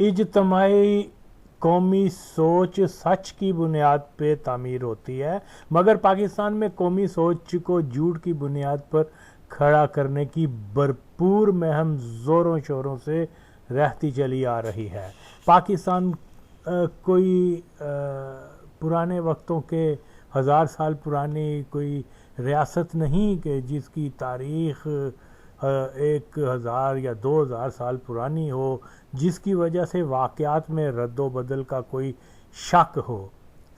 اجتماعی قومی سوچ سچ کی بنیاد پہ تعمیر ہوتی ہے، مگر پاکستان میں قومی سوچ کو جھوٹ کی بنیاد پر کھڑا کرنے کی بھرپور مہم زوروں شوروں سے رہتی چلی آ رہی ہے۔ پاکستان کوئی پرانے وقتوں کے 1000 سال پرانی کوئی ریاست نہیں کہ جس کی تاریخ 1000 یا 2000 سال پرانی ہو، جس کی وجہ سے واقعات میں رد و بدل کا کوئی شک ہو۔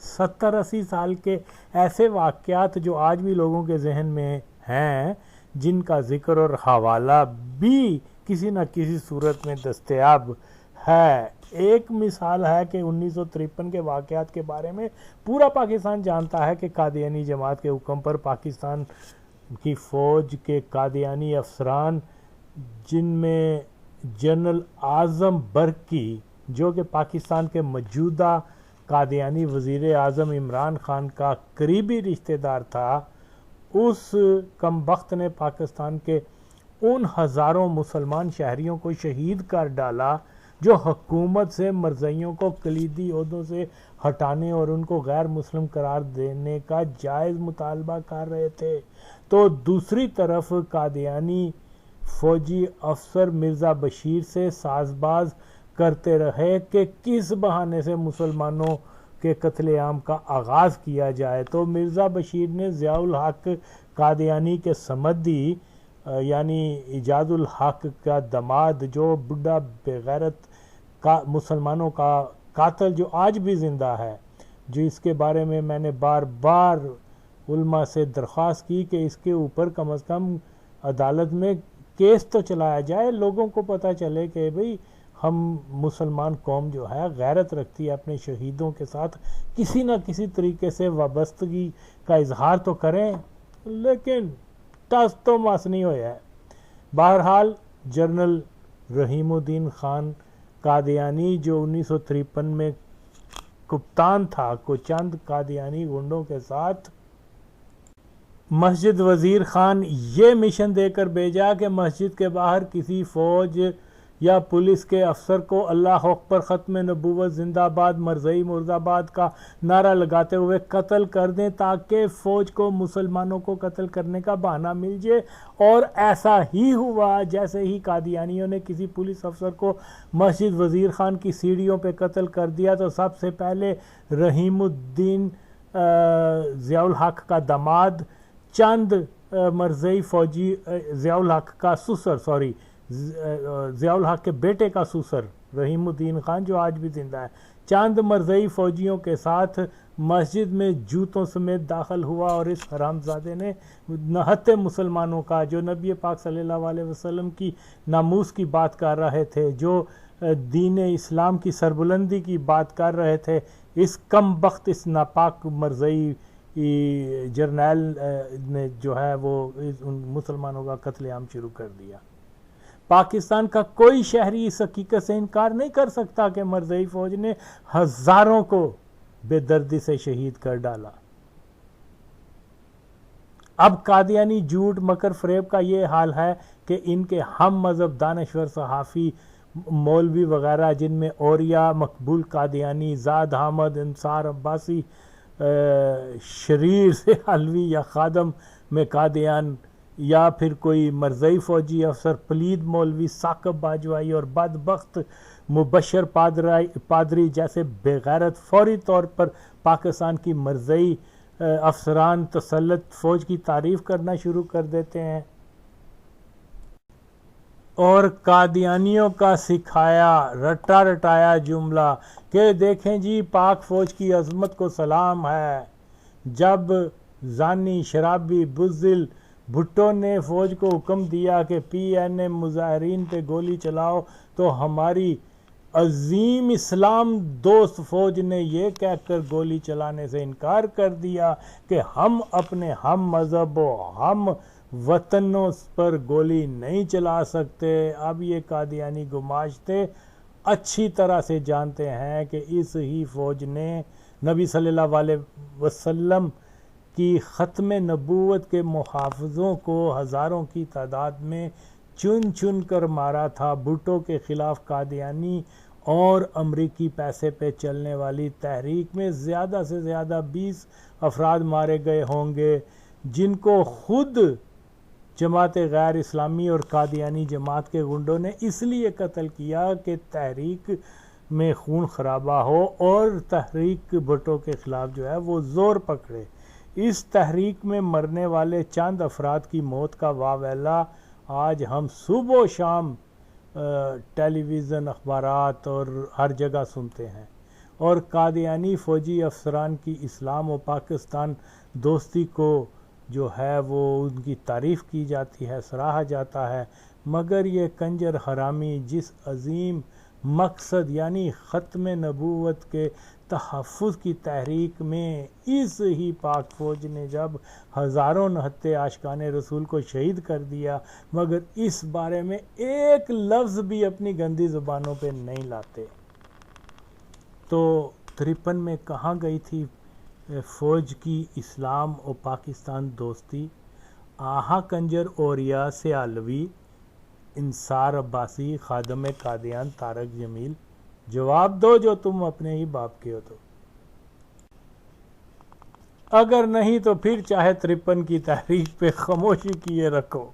70-80 سال کے ایسے واقعات جو آج بھی لوگوں کے ذہن میں ہیں، جن کا ذکر اور حوالہ بھی کسی نہ کسی صورت میں دستیاب ہے۔ ایک مثال ہے کہ 1953 کے واقعات کے بارے میں پورا پاکستان جانتا ہے کہ قادیانی جماعت کے حکم پر پاکستان کی فوج کے قادیانی افسران، جن میں جنرل اعظم برقی جو کہ پاکستان کے موجودہ قادیانی وزیر اعظم عمران خان کا قریبی رشتہ دار تھا، اس کم بخت نے پاکستان کے ان ہزاروں مسلمان شہریوں کو شہید کر ڈالا جو حکومت سے مرزائیوں کو کلیدی عہدوں سے ہٹانے اور ان کو غیر مسلم قرار دینے کا جائز مطالبہ کر رہے تھے، تو دوسری طرف قادیانی فوجی افسر مرزا بشیر سے ساز باز کرتے رہے کہ کس بہانے سے مسلمانوں کے قتل عام کا آغاز کیا جائے۔ تو مرزا بشیر نے ضیاء الحق قادیانی کے صمدی یعنی ایجاد الحق کا دماد، جو بڑھا بغیرت مسلمانوں کا قاتل جو آج بھی زندہ ہے، جو اس کے بارے میں نے بار بار علماء سے درخواست کی کہ اس کے اوپر کم از کم عدالت میں کیس تو چلایا جائے، لوگوں کو پتہ چلے کہ بھئی ہم مسلمان قوم جو ہے غیرت رکھتی ہے، اپنے شہیدوں کے ساتھ کسی نہ کسی طریقے سے وابستگی کا اظہار تو کریں، لیکن ٹس تو مس نہیں ہویا ہے۔ بہرحال جنرل رحیم الدین خان قادیانی جو 1953 میں کپتان تھا، کو چند قادیانی گنڈوں کے ساتھ مسجد وزیر خان یہ مشن دے کر بھیجا کہ مسجد کے باہر کسی فوج یا پولیس کے افسر کو اللہ اکبر، ختم نبوت زندہ باد، مرزائی مرد آباد کا نعرہ لگاتے ہوئے قتل کر دیں تاکہ فوج کو مسلمانوں کو قتل کرنے کا بہانہ مل جائے۔ اور ایسا ہی ہوا، جیسے ہی قادیانیوں نے کسی پولیس افسر کو مسجد وزیر خان کی سیڑھیوں پہ قتل کر دیا تو سب سے پہلے رحیم الدین ضیاء الحق کا داماد چند مرزائی فوجی ضیاء الحق کا سسر ضیاء الحق کے بیٹے کا سسر رحیم الدین خان جو آج بھی زندہ ہے، چند مرزائی فوجیوں کے ساتھ مسجد میں جوتوں سمیت داخل ہوا، اور اس حرامزادے نے نہتے مسلمانوں کا، جو نبی پاک صلی اللہ علیہ وسلم کی ناموس کی بات کر رہے تھے، جو دین اسلام کی سربلندی کی بات کر رہے تھے، اس کم بخت اس ناپاک مرزائی جرنیل نے جو ہے وہ مسلمانوں کا قتل عام شروع کر دیا۔ پاکستان کا کوئی شہری اس حقیقت سے انکار نہیں کر سکتا کہ مرزائی فوج نے ہزاروں کو بے دردی سے شہید کر ڈالا۔ اب قادیانی جھوٹ مکر فریب کا یہ حال ہے کہ ان کے ہم مذہب دانشور صحافی مولوی وغیرہ، جن میں اوریہ، مقبول قادیانی، زاد احمد، انصار عباسی، شریر سے حلوی یا خادم میں قادیان، یا پھر کوئی مرزائی فوجی افسر پلید مولوی ثاقب باجوائی اور بدبخت مبشر پادری جیسے بے غیرت فوری طور پر پاکستان کی مرزائی افسران تسلط فوج کی تعریف کرنا شروع کر دیتے ہیں، اور قادیانیوں کا سکھایا رٹا رٹایا جملہ کہ دیکھیں جی پاک فوج کی عظمت کو سلام ہے، جب زانی شرابی بزدل بھٹو نے فوج کو حکم دیا کہ پی این اے مظاہرین پہ گولی چلاؤ، تو ہماری عظیم اسلام دوست فوج نے یہ کہہ کر گولی چلانے سے انکار کر دیا کہ ہم اپنے ہم مذہب و ہم وطنوں پر گولی نہیں چلا سکتے۔ اب یہ قادیانی گماشتے اچھی طرح سے جانتے ہیں کہ اس ہی فوج نے نبی صلی اللہ علیہ وسلم کی ختم نبوت کے محافظوں کو ہزاروں کی تعداد میں چن چن کر مارا تھا۔ بھٹو کے خلاف قادیانی اور امریکی پیسے پہ چلنے والی تحریک میں زیادہ سے زیادہ 20 افراد مارے گئے ہوں گے، جن کو خود جماعت غیر اسلامی اور قادیانی جماعت کے گنڈوں نے اس لیے قتل کیا کہ تحریک میں خون خرابہ ہو اور تحریک بھٹو کے خلاف جو ہے وہ زور پکڑے۔ اس تحریک میں مرنے والے چند افراد کی موت کا واویلا آج ہم صبح و شام ٹیلی ویژن، اخبارات اور ہر جگہ سنتے ہیں، اور قادیانی فوجی افسران کی اسلام و پاکستان دوستی کو جو ہے وہ ان کی تعریف کی جاتی ہے، سراہا جاتا ہے، مگر یہ کنجر حرامی جس عظیم مقصد یعنی ختم نبوت کے تحفظ کی تحریک میں اس ہی پاک فوج نے جب ہزاروں نہتے عاشقان رسول کو شہید کر دیا، مگر اس بارے میں ایک لفظ بھی اپنی گندی زبانوں پہ نہیں لاتے۔ تو 53 میں کہاں گئی تھی فوج کی اسلام و پاکستان دوستی؟ آہا کنجر اوریا سیالوی، انصار عباسی، خادم قادیان طارق جمیل، جواب دو جو تم اپنے ہی باپ کے ہو تو۔ اگر نہیں تو پھر چاہے 53 کی تحریک پہ خاموشی کیے رکھو،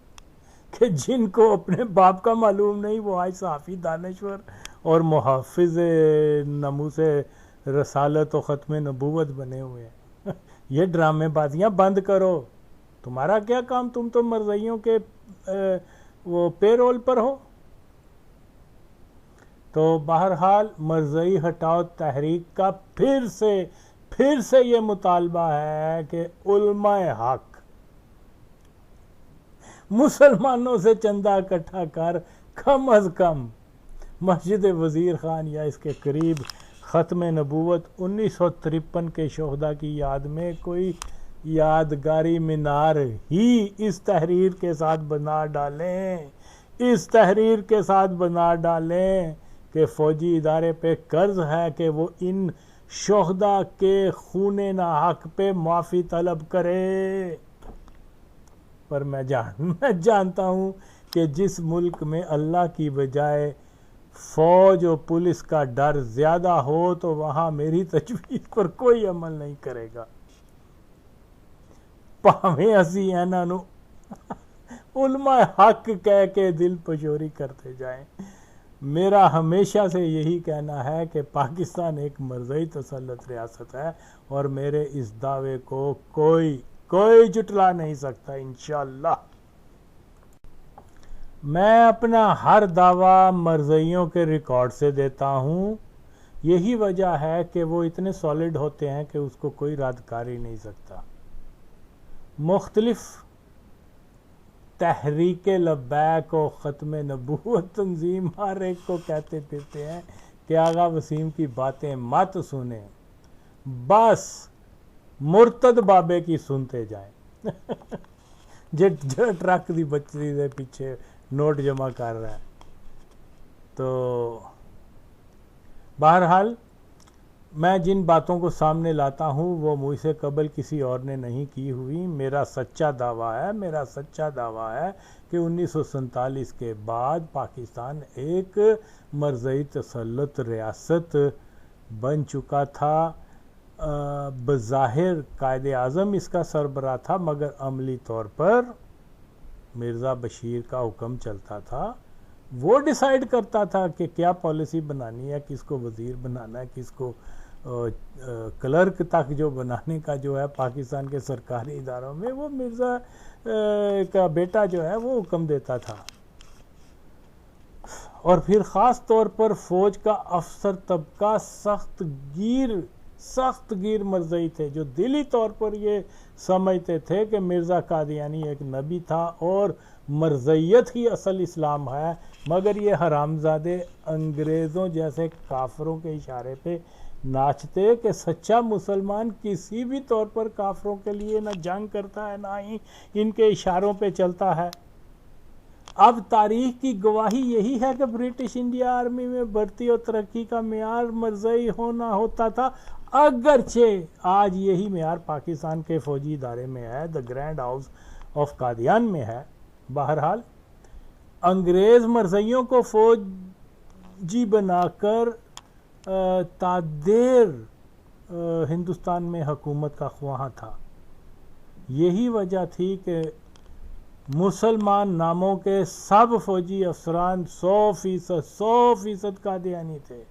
کہ جن کو اپنے باپ کا معلوم نہیں وہ آج صحافی دانشور اور محافظ ناموس رسالت و ختم نبوت بنے ہوئے ہیں۔ یہ ڈرامے بازیاں بند کرو، تمہارا کیا کام، تم تو مرزائیوں کے وہ پے رول پر ہو۔ تو بہرحال مرزائی ہٹاؤ تحریک کا پھر سے یہ مطالبہ ہے کہ علماء حق مسلمانوں سے چندہ اکٹھا کر کم از کم مسجد وزیر خان یا اس کے قریب ختم نبوت 1953 کے شہداء کی یاد میں کوئی یادگاری مینار ہی اس تحریر کے ساتھ بنا ڈالیں کہ فوجی ادارے پہ قرض ہے کہ وہ ان شہداء کے خون ناحق پہ معافی طلب کرے۔ پر میں جانتا ہوں کہ جس ملک میں اللہ کی بجائے فوج و پولیس کا ڈر زیادہ ہو تو وہاں میری تجویز پر کوئی عمل نہیں کرے گا، پاویں اسی اینا نو علماء حق کہہ کے دل پشوری کرتے جائیں۔ میرا ہمیشہ سے یہی کہنا ہے کہ پاکستان ایک مرزائی تسلط ریاست ہے، اور میرے اس دعوے کو کوئی جھٹلا نہیں سکتا انشاءاللہ۔ میں اپنا ہر دعویٰ مرزائیوں کے ریکارڈ سے دیتا ہوں، یہی وجہ ہے کہ وہ اتنے سالڈ ہوتے ہیں کہ اس کو کوئی رد کر ہی نہیں سکتا۔ مختلف تحریک لبیک و ختم نبوت تنظیم ہر ایک کو کہتے پھرتے ہیں کہ آغا وسیم کی باتیں مت سنیں، بس مرتد بابے کی سنتے جائیں۔ جو ٹرک دی بچی دے پیچھے نوٹ جمع کر رہا ہے۔ تو بہرحال میں جن باتوں کو سامنے لاتا ہوں وہ مجھ سے قبل کسی اور نے نہیں کی ہوئی۔ میرا سچا دعویٰ ہے کہ 1947 کے بعد پاکستان ایک مرزائی تسلط ریاست بن چکا تھا۔ بظاہر قائد اعظم اس کا سربراہ تھا، مگر عملی طور پر مرزا بشیر کا حکم چلتا تھا۔ وہ ڈیسائیڈ کرتا تھا کہ کیا پالیسی بنانی ہے، کس کو وزیر بنانا ہے، کس کو کلرک تک جو بنانے کا جو ہے پاکستان کے سرکاری اداروں میں، وہ مرزا کا بیٹا جو ہے وہ حکم دیتا تھا۔ اور پھر خاص طور پر فوج کا افسر طبقہ سخت گیر مرزائی تھے، جو دلی طور پر یہ سمجھتے تھے کہ مرزا قادیانی ایک نبی تھا اور مرزائیت ہی اصل اسلام ہے، مگر یہ حرامزادے انگریزوں جیسے کافروں کے اشارے پہ ناچتے کہ سچا مسلمان کسی بھی طور پر کافروں کے لیے نہ جنگ کرتا ہے، نہ ہی ان کے اشاروں پہ چلتا ہے۔ اب تاریخ کی گواہی یہی ہے کہ برٹش انڈیا آرمی میں بھرتی اور ترقی کا معیار مرزائی ہونا ہوتا تھا، اگرچہ آج یہی معیار پاکستان کے فوجی ادارے میں ہے، دی گرینڈ ہاؤس آف قادیان میں ہے۔ بہرحال انگریز مرزائیوں کو فوج فوجی بنا کر تادیر ہندوستان میں حکومت کا خواہاں تھا. یہی وجہ تھی کہ مسلمان ناموں کے سب فوجی افسران 100% قادیانی تھے.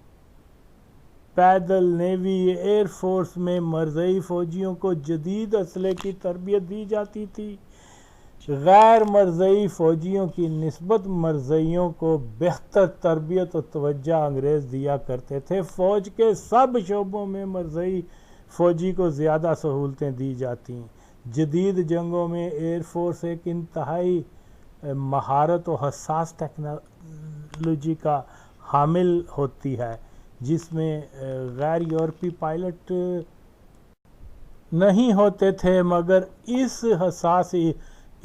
پیدل، نیوی، ایئر فورس میں مرزئی فوجیوں کو جدید اسلحے کی تربیت دی جاتی تھی. غیر مرزئی فوجیوں کی نسبت مرزئیوں کو بہتر تربیت و توجہ انگریز دیا کرتے تھے. فوج کے سب شعبوں میں مرزئی فوجی کو زیادہ سہولتیں دی جاتی. جدید جنگوں میں ایئر فورس ایک انتہائی مہارت و حساس ٹیکنالوجی کا حامل ہوتی ہے، جس میں غیر یورپی پائلٹ نہیں ہوتے تھے، مگر اس حساس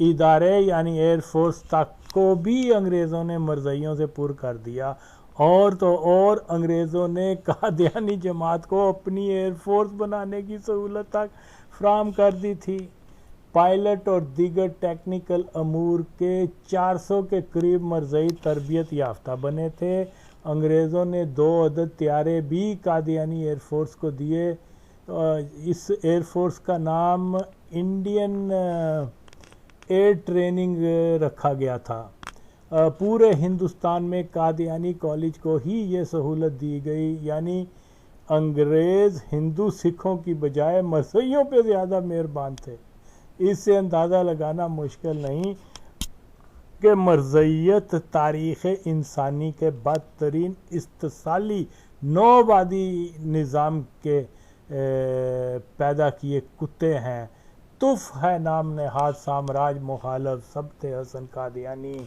ادارے یعنی ایئر فورس تک کو بھی انگریزوں نے مرزئیوں سے پر کر دیا. اور تو اور انگریزوں نے قادیانی جماعت کو اپنی ایئر فورس بنانے کی سہولت تک فراہم کر دی تھی. پائلٹ اور دیگر ٹیکنیکل امور کے 400 کے قریب مرزئی تربیت یافتہ بنے تھے. انگریزوں نے 2 عدد طیارے بھی قادیانی ایئر فورس کو دیے. اس ایئر فورس کا نام انڈین ایئر ٹریننگ رکھا گیا تھا. پورے ہندوستان میں قادیانی کالج کو ہی یہ سہولت دی گئی، یعنی انگریز ہندو سکھوں کی بجائے مرزئیوں پہ زیادہ مہربان تھے. اس سے اندازہ لگانا مشکل نہیں کہ مرزئیت تاریخ انسانی کے بدترین استحصالی نوآبادی نظام کے پیدا کیے کتے ہیں. تف ہے نام نہاد سامراج مخالف سبت حسن قادیانی،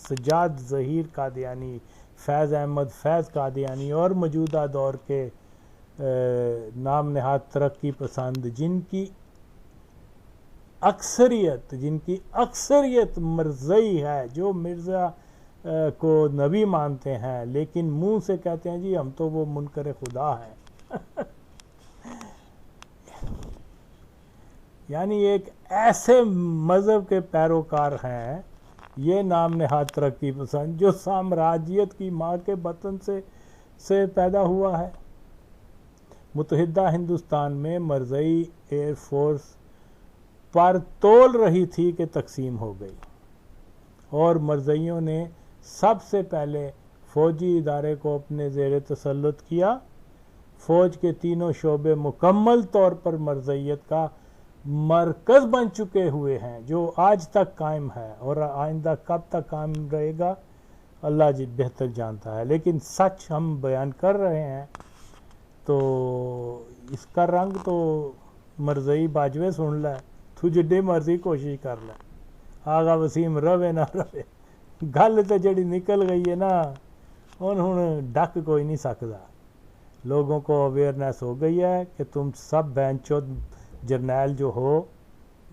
سجاد ظہیر قادیانی، فیض احمد فیض قادیانی اور موجودہ دور کے نام نہاد ترقی پسند جن کی اکثریت مرزئی ہے، جو مرزا کو نبی مانتے ہیں لیکن منہ سے کہتے ہیں جی ہم تو وہ منکر خدا ہیں. یعنی ایک ایسے مذہب کے پیروکار ہیں یہ نام نہاد ترقی پسند جو سامراجیت کی ماں کے بطن سے پیدا ہوا ہے. متحدہ ہندوستان میں مرزئی ایئر فورس پر تول رہی تھی کہ تقسیم ہو گئی، اور مرزئیوں نے سب سے پہلے فوجی ادارے کو اپنے زیر تسلط کیا. فوج کے تینوں شعبے مکمل طور پر مرزئیت کا مرکز بن چکے ہوئے ہیں، جو آج تک قائم ہے، اور آئندہ کب تک قائم رہے گا اللہ جی بہتر جانتا ہے. لیکن سچ ہم بیان کر رہے ہیں تو اس کا رنگ تو مرزئی باجوے سن لے، تو جڈی مرضی کوشش کر لے. آغا وسیم روے نہ روے، گل تو جڑی نکل گئی ہے نا ہن ڈک کوئی نہیں سکتا. لوگوں کو اویئرنیس ہو گئی ہے کہ تم سب بہن چود جرنیل جو ہو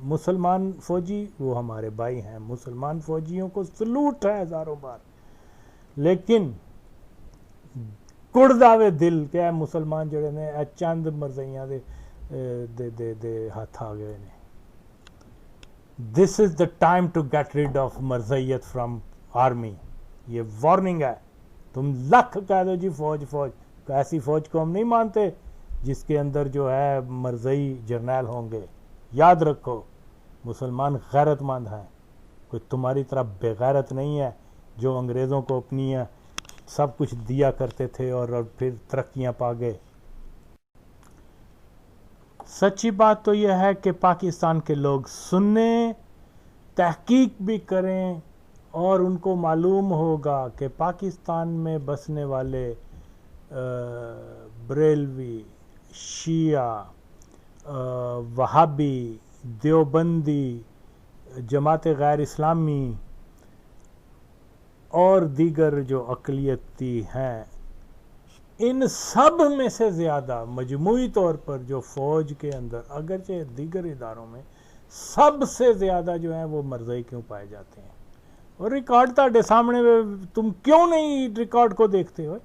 مسلمان فوجی وہ ہمارے بھائی ہیں. مسلمان فوجیوں کو سلوٹ ہے ہزاروں بار، لیکن کڑ داوے دل کہ مسلمان جڑے نے چند مرزئیاں دے ہاتھ آ گئے نے. This is the time to get rid of مرزئیت فرام آرمی. یہ وارننگ ہے. تم لکھ کہہ دو جی فوج، ایسی فوج کو ہم نہیں مانتے جس کے اندر جو ہے مرزئی جرنیل ہوں گے. یاد رکھو مسلمان غیرت مند ہیں، کوئی تمہاری طرح بے غیرت نہیں ہے جو انگریزوں کو اپنی سب کچھ دیا کرتے تھے اور پھر ترقیاں پا گئے. سچی بات تو یہ ہے کہ پاکستان کے لوگ سنیں، تحقیق بھی کریں، اور ان کو معلوم ہوگا کہ پاکستان میں بسنے والے بریلوی، شیعہ، وہابی، دیوبندی، جماعت غیر اسلامی اور دیگر جو اقلیتی ہیں، ان سب میں سے زیادہ مجموعی طور پر جو فوج کے اندر اگرچہ دیگر اداروں میں سب سے زیادہ جو ہیں وہ مرزئی کیوں پائے جاتے ہیں. اور ریکارڈ تھے سامنے تم کیوں نہیں ریکارڈ کو دیکھتے ہو؟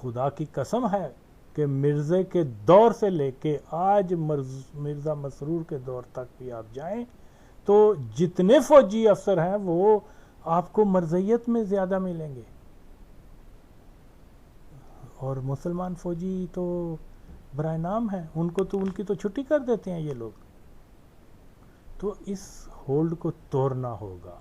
خدا کی قسم ہے کہ مرزے کے دور سے لے کے آج مرزا مسرور کے دور تک بھی آپ جائیں تو جتنے فوجی افسر ہیں وہ آپ کو مرزیت میں زیادہ ملیں گے، اور مسلمان فوجی تو برائے نام ہیں، ان کی تو چھٹی کر دیتے ہیں یہ لوگ. تو اس ہولڈ کو توڑنا ہوگا.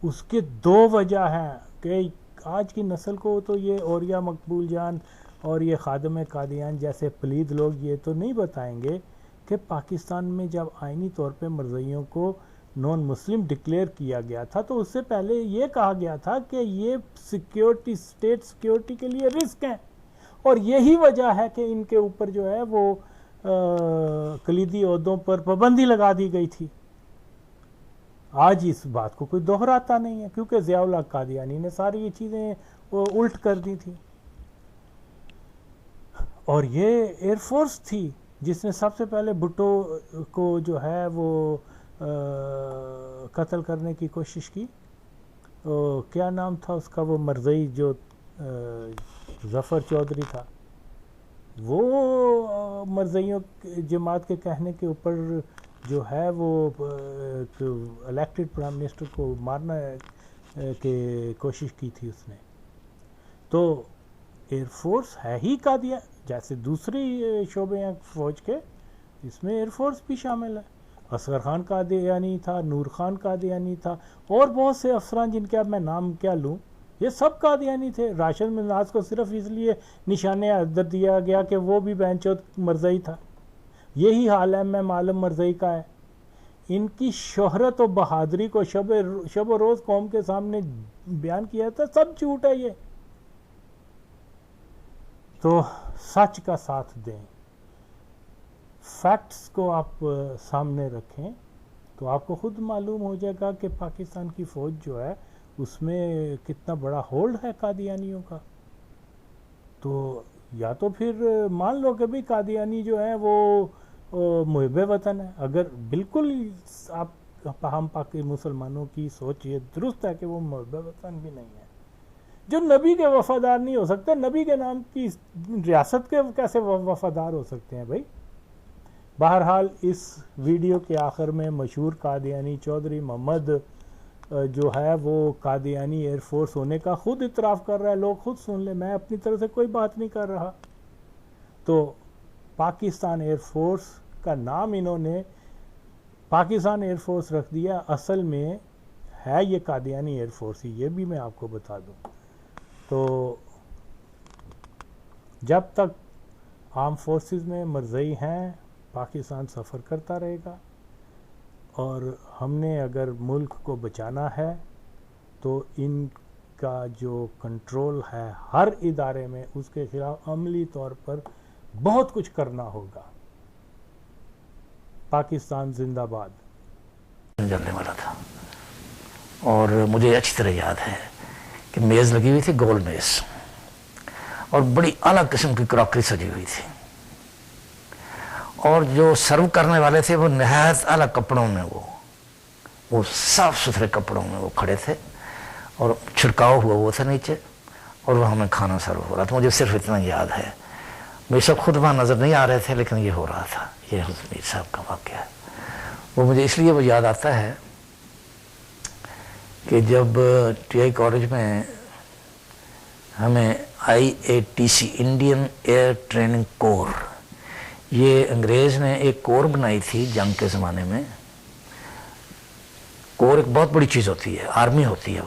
اس کے دو وجہ ہیں کہ آج کی نسل کو تو یہ اوریا مقبول جان اور یہ خادم قادیان جیسے پلید لوگ یہ تو نہیں بتائیں گے کہ پاکستان میں جب آئینی طور پہ مرزائیوں کو نان مسلم ڈکلیئر کیا گیا تھا تو اس سے پہلے یہ کہا گیا تھا کہ یہ سیکیورٹی، اسٹیٹ سیکیورٹی کے لیے رسک ہیں، اور یہی وجہ ہے کہ ان کے اوپر جو ہے وہ کلیدی عہدوں پر پابندی لگا دی گئی تھی. آج اس بات کو کوئی دہراتا نہیں ہے کیونکہ ضیاء الحق قادیانی نے ساری یہ چیزیں الٹ کر دی تھی. اور یہ ایئر فورس تھی جس نے سب سے پہلے بھٹو کو جو ہے وہ قتل کرنے کی کوشش کی. کیا نام تھا اس کا، وہ مرزئی جو ظفر چودھری تھا، وہ مرزئیوں جماعت کے کہنے کے اوپر جو ہے وہ الیکٹڈ پرائم منسٹر کو مارنا کی کوشش کی تھی اس نے. تو ایئر فورس ہے ہی قادیان، جیسے دوسری شعبے ہیں فوج کے، اس میں ایئر فورس بھی شامل ہے. اصغر خان قادیانی تھا، نور خان قادیانی تھا، اور بہت سے افسران جن کے اب میں نام کیا لوں، یہ سب قادیانی تھے. راشد مناز کو صرف اس لیے نشان عدر دیا گیا کہ وہ بھی بینچوت مرزئی تھا. یہی حال ہے میں معلم مرزئی کا ہے. ان کی شہرت و بہادری کو شب و روز قوم کے سامنے بیان کیا تھا، سب جھوٹ ہے یہ. تو سچ کا ساتھ دیں، فیکٹس کو آپ سامنے رکھیں تو آپ کو خود معلوم ہو جائے گا کہ پاکستان کی فوج جو ہے اس میں کتنا بڑا ہولڈ ہے قادیانیوں کا. تو یا تو پھر مان لو کہ بھی قادیانی جو ہے وہ محب وطن ہے. اگر بالکل آپ ہم پاکی مسلمانوں کی سوچ یہ درست ہے کہ وہ محب وطن بھی نہیں ہے، جو نبی کے وفادار نہیں ہو سکتے، نبی کے نام کی ریاست کے کیسے وفادار ہو سکتے ہیں بھائی. بہرحال اس ویڈیو کے آخر میں مشہور قادیانی چودھری محمد جو ہے وہ قادیانی ایئر فورس ہونے کا خود اعتراف کر رہا ہے. لوگ خود سن لیں، میں اپنی طرف سے کوئی بات نہیں کر رہا. تو پاکستان ایئر فورس کا نام انہوں نے پاکستان ایئر فورس رکھ دیا، اصل میں ہے یہ قادیانی ایئر فورس ہی، یہ بھی میں آپ کو بتا دوں. تو جب تک آرم فورسز میں مرزئی ہیں پاکستان سفر کرتا رہے گا، اور ہم نے اگر ملک کو بچانا ہے تو ان کا جو کنٹرول ہے ہر ادارے میں اس کے خلاف عملی طور پر بہت کچھ کرنا ہوگا. پاکستان زندہ باد. جلنے والا تھا اور مجھے اچھی طرح یاد ہے کہ میز لگی ہوئی تھی، گول میز، اور بڑی اعلیٰ قسم کی کراکری سجی ہوئی تھی، اور جو سرو کرنے والے تھے وہ نہایت اعلیٰ کپڑوں میں، وہ صاف ستھرے کپڑوں میں وہ کھڑے تھے، اور چھڑکاؤ ہوا وہ تھا نیچے، اور وہ ہمیں کھانا سرو ہو رہا تھا. مجھے صرف اتنا یاد ہے، بے شک خود وہاں نظر نہیں آ رہے تھے لیکن یہ ہو رہا تھا. یہ حضرت میر صاحب کا واقعہ ہے. وہ مجھے اس لیے وہ یاد آتا ہے کہ جب ٹی آئی کالج میں ہمیں IATC انڈین ایئر ٹریننگ کور، یہ انگریز نے ایک کور بنائی تھی جنگ کے زمانے میں. کور ایک بہت بڑی چیز ہوتی ہے، آرمی ہوتی ہے،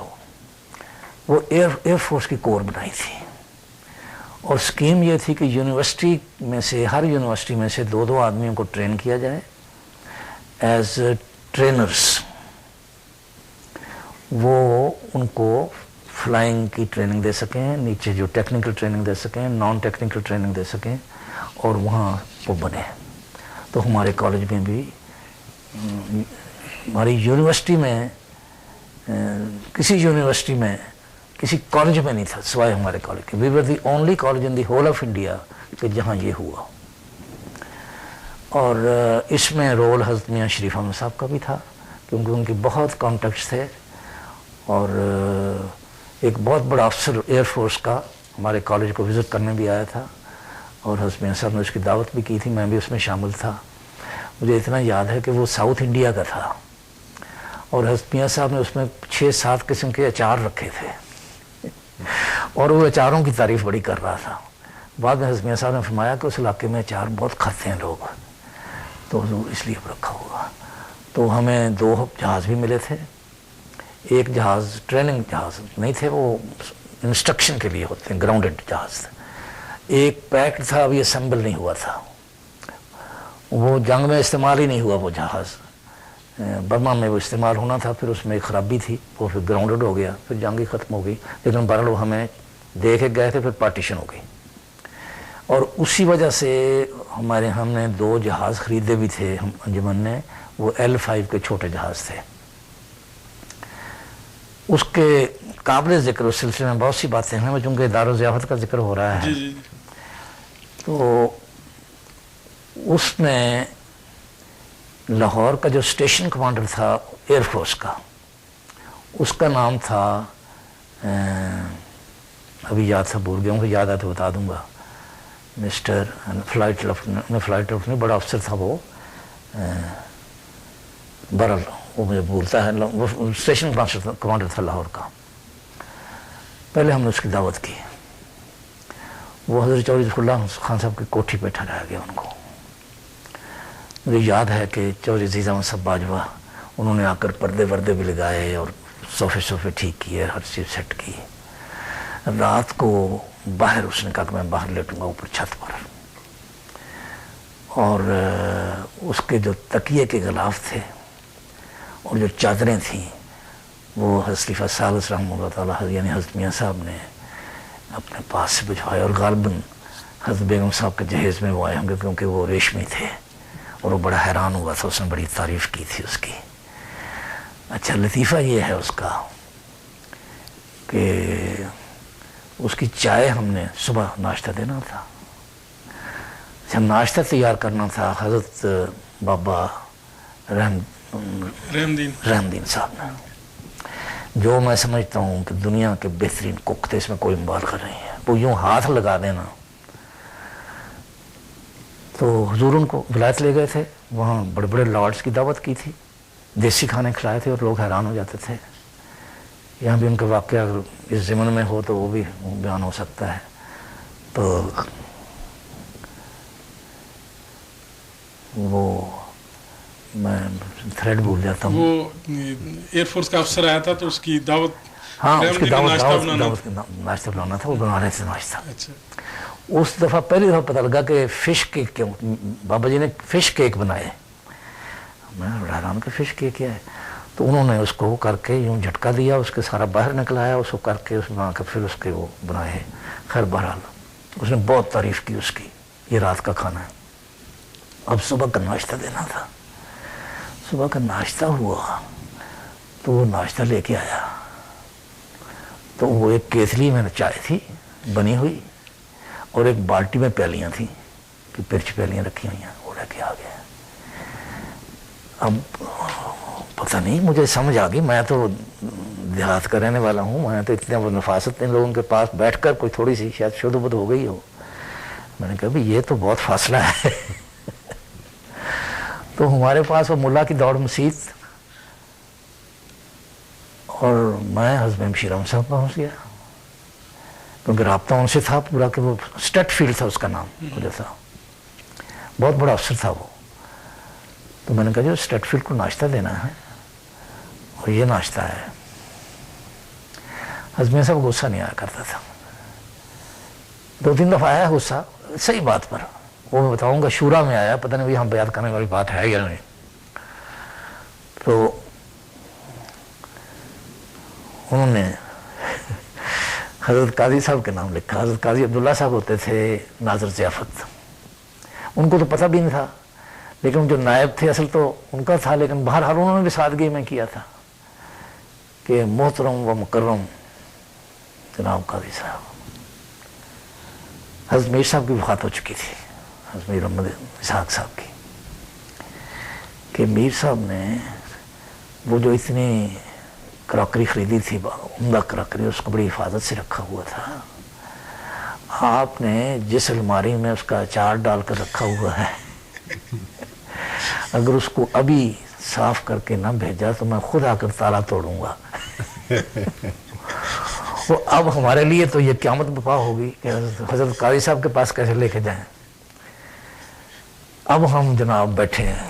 وہ ایئر فورس کی کور بنائی تھی. اور سکیم یہ تھی کہ یونیورسٹی میں سے، ہر یونیورسٹی میں سے 2 آدمیوں کو ٹرین کیا جائے ایز ٹرینرز. وہ ان کو فلائنگ کی ٹریننگ دے سکیں، نیچے جو ٹیکنیکل ٹریننگ دے سکیں، نان ٹیکنیکل ٹریننگ دے سکیں، اور وہاں وہ بنے. تو ہمارے کالج میں بھی، ہماری یونیورسٹی میں، کسی یونیورسٹی میں، کسی کالج میں نہیں تھا سوائے ہمارے کالج کے. We were the only college in the whole of India کہ جہاں یہ ہوا. اور اس میں رول حضرت میاں شریف احمد صاحب کا بھی تھا کیونکہ ان کے بہت کانٹیکٹس تھے، اور ایک بہت بڑا افسر ایئر فورس کا ہمارے کالج کو وزٹ کرنے بھی آیا تھا، اور حضرت میاں صاحب نے اس کی دعوت بھی کی تھی، میں بھی اس میں شامل تھا. مجھے اتنا یاد ہے کہ وہ ساؤتھ انڈیا کا تھا، اور حضرت میاں صاحب نے اس میں 6-7 قسم کے اچار رکھے تھے اور وہ اچاروں کی تعریف بڑی کر رہا تھا. بعد میں حضرت میاں صاحب نے فرمایا کہ اس علاقے میں اچار بہت کھاتے ہیں لوگ، تو حضور اس لیے رکھا ہوا. تو ہمیں 2 جہاز بھی ملے تھے. ایک جہاز ٹریننگ جہاز نہیں تھے، وہ انسٹرکشن کے لیے ہوتے ہیں، گراؤنڈڈ جہاز. ایک پیکڈ تھا، ابھی اسمبل نہیں ہوا تھا، وہ جنگ میں استعمال ہی نہیں ہوا. وہ جہاز برما میں وہ استعمال ہونا تھا، پھر اس میں ایک خرابی تھی، وہ پھر گراؤنڈڈ ہو گیا، پھر جنگ ہی ختم ہو گئی. لیکن بہرحال وہ ہمیں دے کے گئے تھے، پھر پارٹیشن ہو گئی. اور اسی وجہ سے ہم نے 2 جہاز خریدے بھی تھے انجمن نے، وہ L5 کے چھوٹے جہاز تھے. اس کے قابل ذکر اس سلسلے میں بہت سی باتیں ہیں، چونکہ دار و ضیافت کا ذکر ہو رہا ہے. تو اس میں لاہور کا جو اسٹیشن کمانڈر تھا ایئر فورس کا، اس کا نام تھا ابھی یاد تھا، بھول گیا ہوں، کہ یاد آیا تو بتا دوں گا. مسٹر فلائٹ لیفٹیننٹ بڑا افسر تھا وہ، برل وہ مجھے بھولتا ہے. وہ اسٹیشن کمانڈر تھا لاہور کا. پہلے ہم نے اس کی دعوت کی. وہ حضرت چودھری ظفر اللہ خان صاحب کی کوٹھی پہ ٹھہرایا گیا ان کو. مجھے یاد ہے کہ چودھری عزیز احمد صاحب باجوہ انہوں نے آ کر پردے وردے بھی لگائے اور صوفے ٹھیک کیے، ہر چیز سیٹ کی. رات کو باہر اس نے کہا کہ میں باہر لیٹوں گا اوپر چھت پر، اور اس کے جو تکیے کے غلاف تھے اور جو چادریں تھیں وہ حضرت خلیفہ ثالث رحمہ اللہ تعالیٰ یعنی حضرت میاں صاحب نے اپنے پاس سے بجھوائے، اور غالباً حضرت بیگم صاحب کے جہیز میں وہ آئے ہوں گے کیونکہ وہ ریشمی تھے، اور وہ بڑا حیران ہوا تھا. اس نے بڑی تعریف کی تھی اس کی. اچھا لطیفہ یہ ہے اس کا کہ اس کی چائے ہم نے صبح ناشتہ دینا تھا. جب ناشتہ تیار کرنا تھا، حضرت بابا رحم دین صاحب نے، جو میں سمجھتا ہوں کہ دنیا کے بہترین کک تھے، اس میں کوئی مبالغہ نہیں ہے. وہ یوں ہاتھ لگا دینا. تو حضور ان کو ولایت لے گئے تھے، وہاں بڑے بڑے لارڈز کی دعوت کی تھی، دیسی کھانے کھلائے تھے، اور لوگ حیران ہو جاتے تھے. یہاں بھی ان کا واقعہ اگر اس ضمن میں ہو تو وہ بھی بیان ہو سکتا ہے. تو وہ میں تھریڈ بھول جاتا ہوں. وہ ایئر فورس کا افسر آیا تھا تو اس کی دعوت، ہاں اس کی دعوت ناشتہ بنانا تھا، وہ بنا رہے تھے ناشتہ. اچھا. اس دفعہ پہلی دفعہ پتہ لگا کہ فش کیک، کیوں بابا جی نے فش کیک بنائے. میں حیران کہ فش کیک کیا ہے. تو انہوں نے اس کو کر کے یوں جھٹکا دیا، اس کے سارا باہر نکلایا، اس کو کر کے اس بنا کے پھر اس کے وہ بنائے. خیر بہرحال اس نے بہت تعریف کی اس کی. یہ رات کا کھانا ہے. اب صبح کا ناشتہ دینا تھا. صبح کا ناشتہ ہوا تو وہ ناشتہ لے کے آیا، تو وہ ایک کیتلی میں چائے تھی بنی ہوئی، اور ایک بالٹی میں پیالیاں تھیں، کہ پرچ پیالیاں رکھی ہوئی ہیں، وہ لے کے آ گیا. اب پتہ نہیں، مجھے سمجھ آ گئی، میں تو دیہات کا رہنے والا ہوں، میں تو اتنے نفاست ان لوگوں کے پاس بیٹھ کر کوئی تھوڑی سی شاید شد و بد ہو گئی ہو. میں نے کہا بھائی یہ تو بہت فاصلہ ہے. تو ہمارے پاس وہ ملا کی دوڑ مسیت، اور میں حضرت شیر احمد صاحب پہنچ گیا، کیونکہ رابطہ ان سے تھا پورا، کہ وہ اسٹٹ فیلڈ تھا اس کا نام، مجھے تھا، بہت بڑا افسر تھا وہ. تو میں نے کہا جو اسٹٹ فیلڈ کو ناشتہ دینا ہے اور یہ ناشتہ ہے. حضرت صاحب غصہ نہیں آیا کرتا تھا. 2-3 دفعہ آیا غصہ صحیح بات پر، وہ میں بتاؤں گا. شورا میں آیا، پتہ نہیں ہم بیان کرنے والی بات ہے یا نہیں. تو انہوں نے حضرت قاضی صاحب کے نام لکھا. حضرت قاضی عبداللہ صاحب ہوتے تھے ناظر ضیافت. ان کو تو پتہ بھی نہیں تھا، لیکن جو نائب تھے اصل تو ان کا تھا، لیکن بہرحال انہوں نے بھی سادگی میں کیا تھا کہ محترم و مکرم جناب قاضی صاحب. حضرت میر صاحب کی وفات ہو چکی تھی، حضرت میر محمد اسحاق صاحب کی، کہ میر صاحب نے وہ جو اتنی کراکری خریدی تھی، عمدہ کراکری، اس کو بڑی حفاظت سے رکھا ہوا تھا. آپ نے جس الماری میں اس کا اچار ڈال کر رکھا ہوا ہے، اگر اس کو ابھی صاف کر کے نہ بھیجا تو میں خود آ کر تالا توڑوں گا. تو اب ہمارے لیے تو یہ قیامت برپا ہوگی کہ حضرت قاضی صاحب کے پاس کیسے لے کے جائیں. اب ہم جناب بیٹھے ہیں